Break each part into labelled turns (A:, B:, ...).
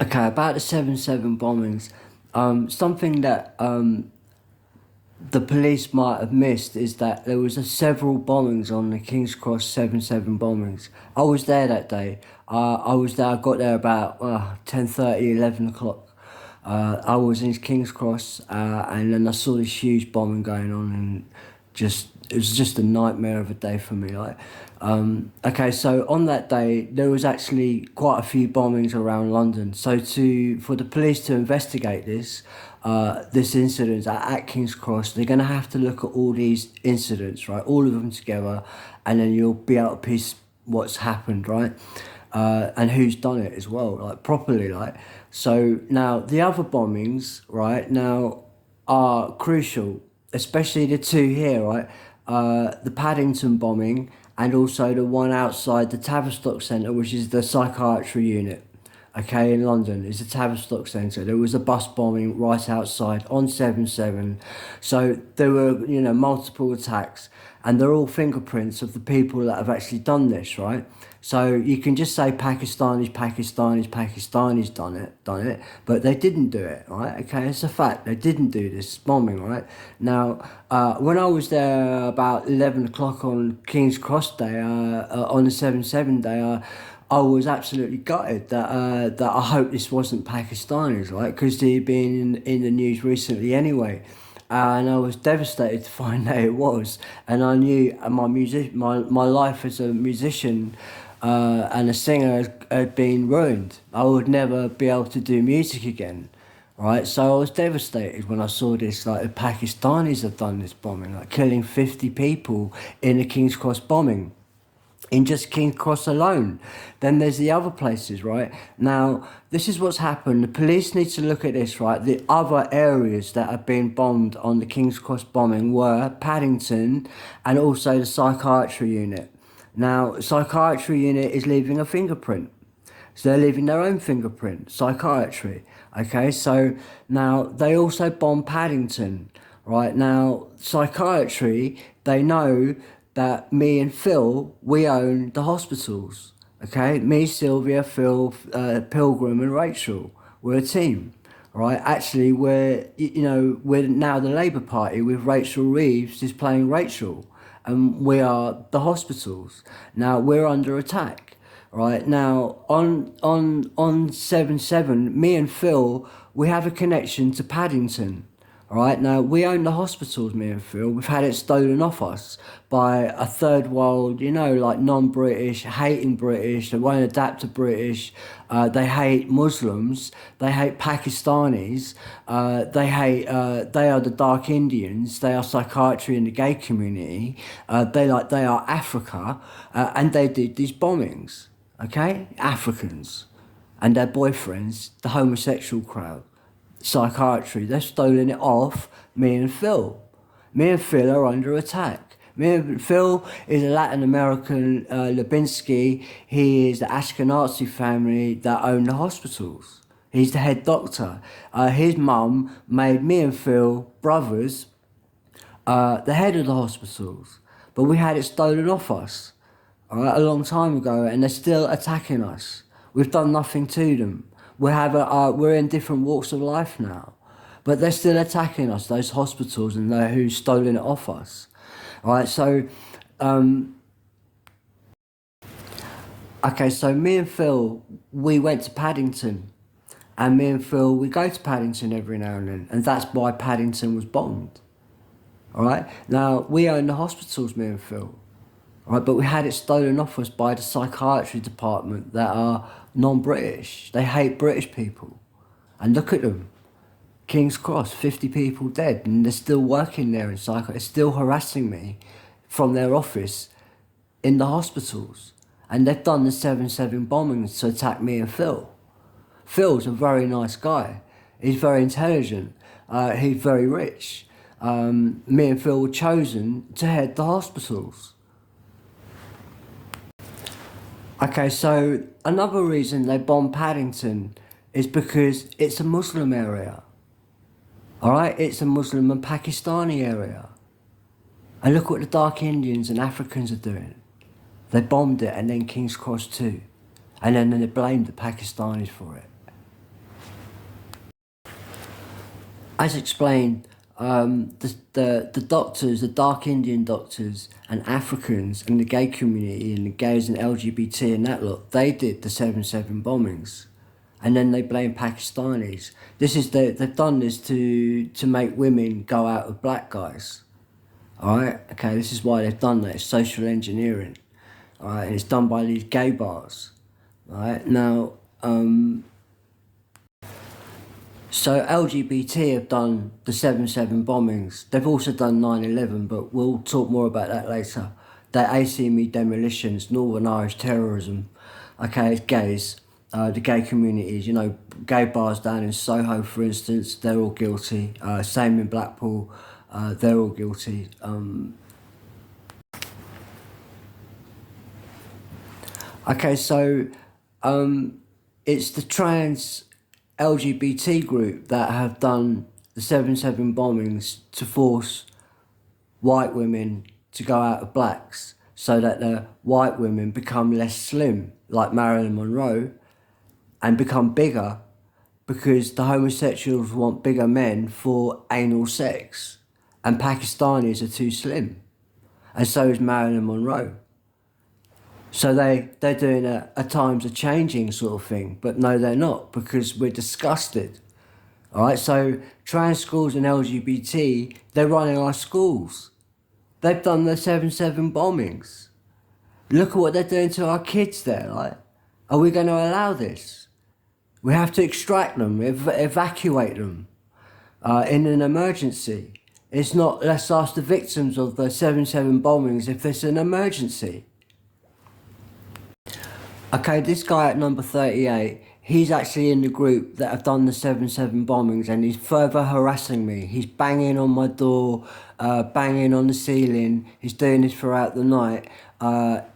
A: Okay, about the 7/7 bombings, something that the police might have missed is that there was several bombings on the King's Cross 7/7 bombings. I was there that day. I was there. I got there about 10:30, 11 o'clock. I was in King's Cross, and then I saw this huge bombing going on, and just it was just a nightmare of a day for me. Okay, so on that day there was actually quite a few bombings around London. So for the police to investigate this incident at King's Cross, they're going to have to look at all these incidents, right? All of them together, and then you'll be able to piece what's happened, right? And who's done it as well, like properly, like. So now the other bombings, right, now are crucial, especially the two here, right? The Paddington bombing and also the one outside the Tavistock Centre, which is the psychiatry unit, okay, in London. It's the Tavistock Centre. There was a bus bombing right outside on 7/7. So there were, multiple attacks, and they're all fingerprints of the people that have actually done this, right? So you can just say Pakistanis done it, but they didn't do it, right? Okay, it's a fact. They didn't do this bombing, right? Now, when I was there about 11 o'clock on King's Cross Day, on the 7/7 day, I was absolutely gutted that I hope this wasn't Pakistanis, right? Because they'd been in the news recently anyway. And I was devastated to find that it was. And I knew my life as a musician and a singer had been ruined. I would never be able to do music again, right? So I was devastated when I saw this, like the Pakistanis have done this bombing, like killing 50 people in the King's Cross bombing in just King's Cross alone. Then there's the other places, right? Now, this is what's happened. The police need to look at this, right? The other areas that have been bombed on the King's Cross bombing were Paddington and also the psychiatry unit. Now, psychiatry unit is leaving a fingerprint. So they're leaving their own fingerprint, psychiatry. Okay, so now they also bombed Paddington, right? Now, psychiatry, they know that me and Phil, we own the hospitals. Okay, me, Sylvia, Phil, Pilgrim, and Rachel. We're a team, right? Actually, we're now the Labour Party with Rachel Reeves is playing Rachel, and we are the hospitals. Now we're under attack, right? Now on 7/7, me and Phil, we have a connection to Paddington. All right, now we own the hospitals, me and Phil. We've had it stolen off us by a third world, like non-British, hating British. They won't adapt to British. They hate Muslims. They hate Pakistanis. They are the Dark Indians. They are psychiatry in the gay community. They are Africa, and they did these bombings. Okay, Africans and their boyfriends, the homosexual crowd. Psychiatry. They've stolen it off me and Phil. Me and Phil are under attack. Me and Phil is a Latin American Lubinsky. He is the Ashkenazi family that own the hospitals. He's the head doctor. His mum made me and Phil, brothers, the head of the hospitals. But we had it stolen off us, all right, a long time ago, and they're still attacking us. We've done nothing to them. We're in different walks of life now, but they're still attacking us, those hospitals, and they're who's stolen it off us. All right, so okay, so me and Phil, we went to Paddington, and me and Phil, we go to Paddington every now and then, and that's why Paddington was bombed. All right, now we own the hospitals, me and Phil. Right, but we had it stolen off us by the psychiatry department that are non-British. They hate British people. And look at them. King's Cross, 50 people dead, and they're still working there in psychiatry. They're still harassing me from their office in the hospitals. And they've done the 7/7 bombings to attack me and Phil. Phil's a very nice guy. He's very intelligent. He's very rich. Me and Phil were chosen to head the hospitals. Okay, so another reason they bombed Paddington is because it's a Muslim area. All right, it's a Muslim and Pakistani area. And look what the Dark Indians and Africans are doing. They bombed it, and then King's Cross too. And then they blamed the Pakistanis for it. As explained, the doctors, the dark Indian doctors and Africans and the gay community and the gays and LGBT and that lot, they did the 7/7 bombings. And then they blame Pakistanis. They've done this to make women go out with black guys. Alright? Okay, this is why they've done that. It's social engineering. Alright, and it's done by these gay bars. Alright, now, so LGBT have done the 7/7 bombings. They've also done 9/11, but we'll talk more about that later. The ACME demolitions, Northern Irish terrorism. Okay, it's gays. The gay communities, you know, gay bars down in Soho, for instance, they're all guilty. Same in Blackpool, they're all guilty. Okay, so it's the trans LGBT group that have done the 7/7 bombings to force white women to go out of blacks so that the white women become less slim, like Marilyn Monroe, and become bigger because the homosexuals want bigger men for anal sex, and Pakistanis are too slim, and so is Marilyn Monroe. So they're doing a times are changing sort of thing, but no, they're not, because we're disgusted. All right, so trans schools and LGBT, they're running our schools. They've done the 7/7 bombings. Look at what they're doing to our kids there. Like, are we going to allow this? We have to extract them, evacuate them in an emergency. It's not, let's ask the victims of the 7/7 bombings if there's an emergency. Okay, this guy at number 38, he's actually in the group that have done the 7/7 bombings, and he's further harassing me. He's banging on my door, banging on the ceiling. He's doing this throughout the night.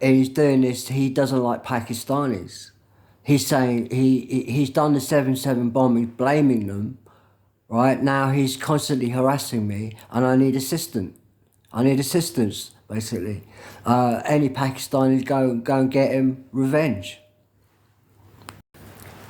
A: He's doing this, he doesn't like Pakistanis. He's saying he's done the 7/7 bombings, blaming them. Right now he's constantly harassing me, and I need assistance, basically. Any Pakistanis go and get him revenge.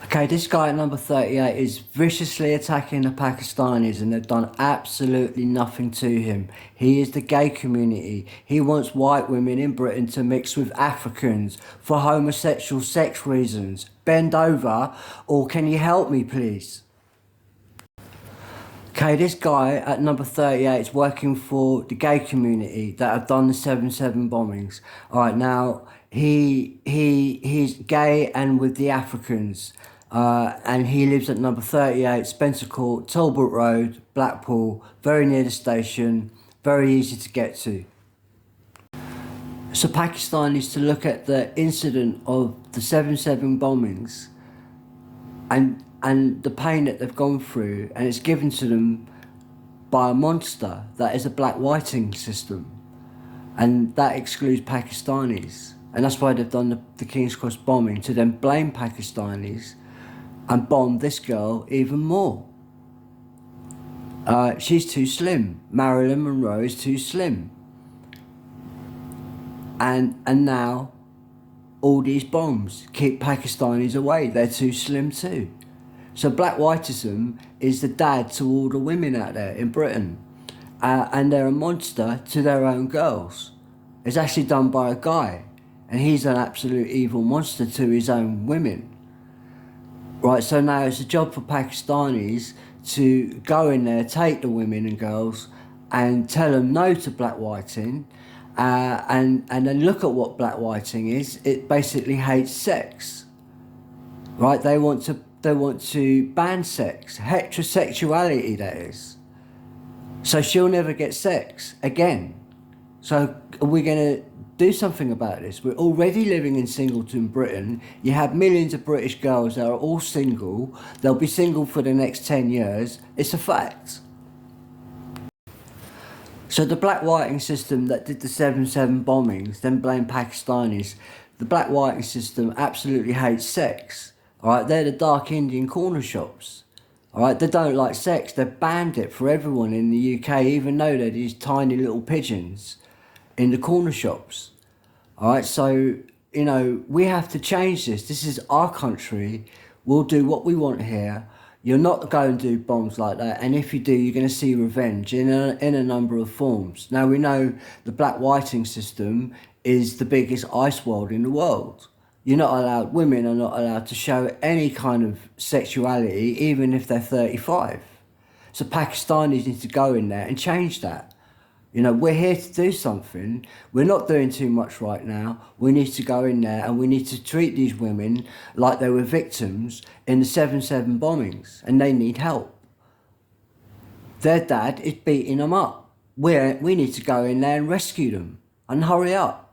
A: Okay, this guy at number 38 is viciously attacking the Pakistanis, and they've done absolutely nothing to him. He is the gay community. He wants white women in Britain to mix with Africans for homosexual sex reasons. Bend over, or can you help me, please? Okay, this guy at number 38 is working for the gay community that have done the 7/7 bombings. All right, now he's gay and with the Africans, and he lives at number 38 Spencer Court, Talbot Road, Blackpool, very near the station, very easy to get to. So Pakistan needs to look at the incident of the 7/7 bombings and the pain that they've gone through, and it's given to them by a monster that is a black whiting system, and that excludes Pakistanis, and that's why they've done the King's Cross bombing, to then blame Pakistanis and bomb this girl even more. She's too slim. Marilyn Monroe is too slim, and now all these bombs keep Pakistanis away. They're too slim too. So black whiteism is the dad to all the women out there in Britain. And they're a monster to their own girls. It's actually done by a guy, and he's an absolute evil monster to his own women. Right, so now it's a job for Pakistanis to go in there, take the women and girls, and tell them no to black whiting, and then look at what black whiting is. It basically hates sex. Right, they want to ban sex, heterosexuality that is. So she'll never get sex again. So are we going to do something about this? We're already living in singleton Britain. You have millions of British girls that are all single. They'll be single for the next 10 years. It's a fact. So the black whiting system that did the 7/7 bombings, then blamed Pakistanis. The black whiting system absolutely hates sex. All right, they're the dark Indian corner shops. All right, they don't like sex. They've banned it for everyone in the UK, even though they're these tiny little pigeons in the corner shops. All right, so, you know, we have to change this. This is our country. We'll do what we want here. You're not going to do bombs like that, and if you do, you're going to see revenge in a number of forms. Now we know the black whiting system is the biggest ice world in the world. You're not allowed. Women are not allowed to show any kind of sexuality, even if they're 35. So Pakistanis need to go in there and change that. You know, we're here to do something. We're not doing too much right now. We need to go in there and we need to treat these women like they were victims in the 7/7 bombings and they need help. Their dad is beating them up. We need to go in there and rescue them and hurry up.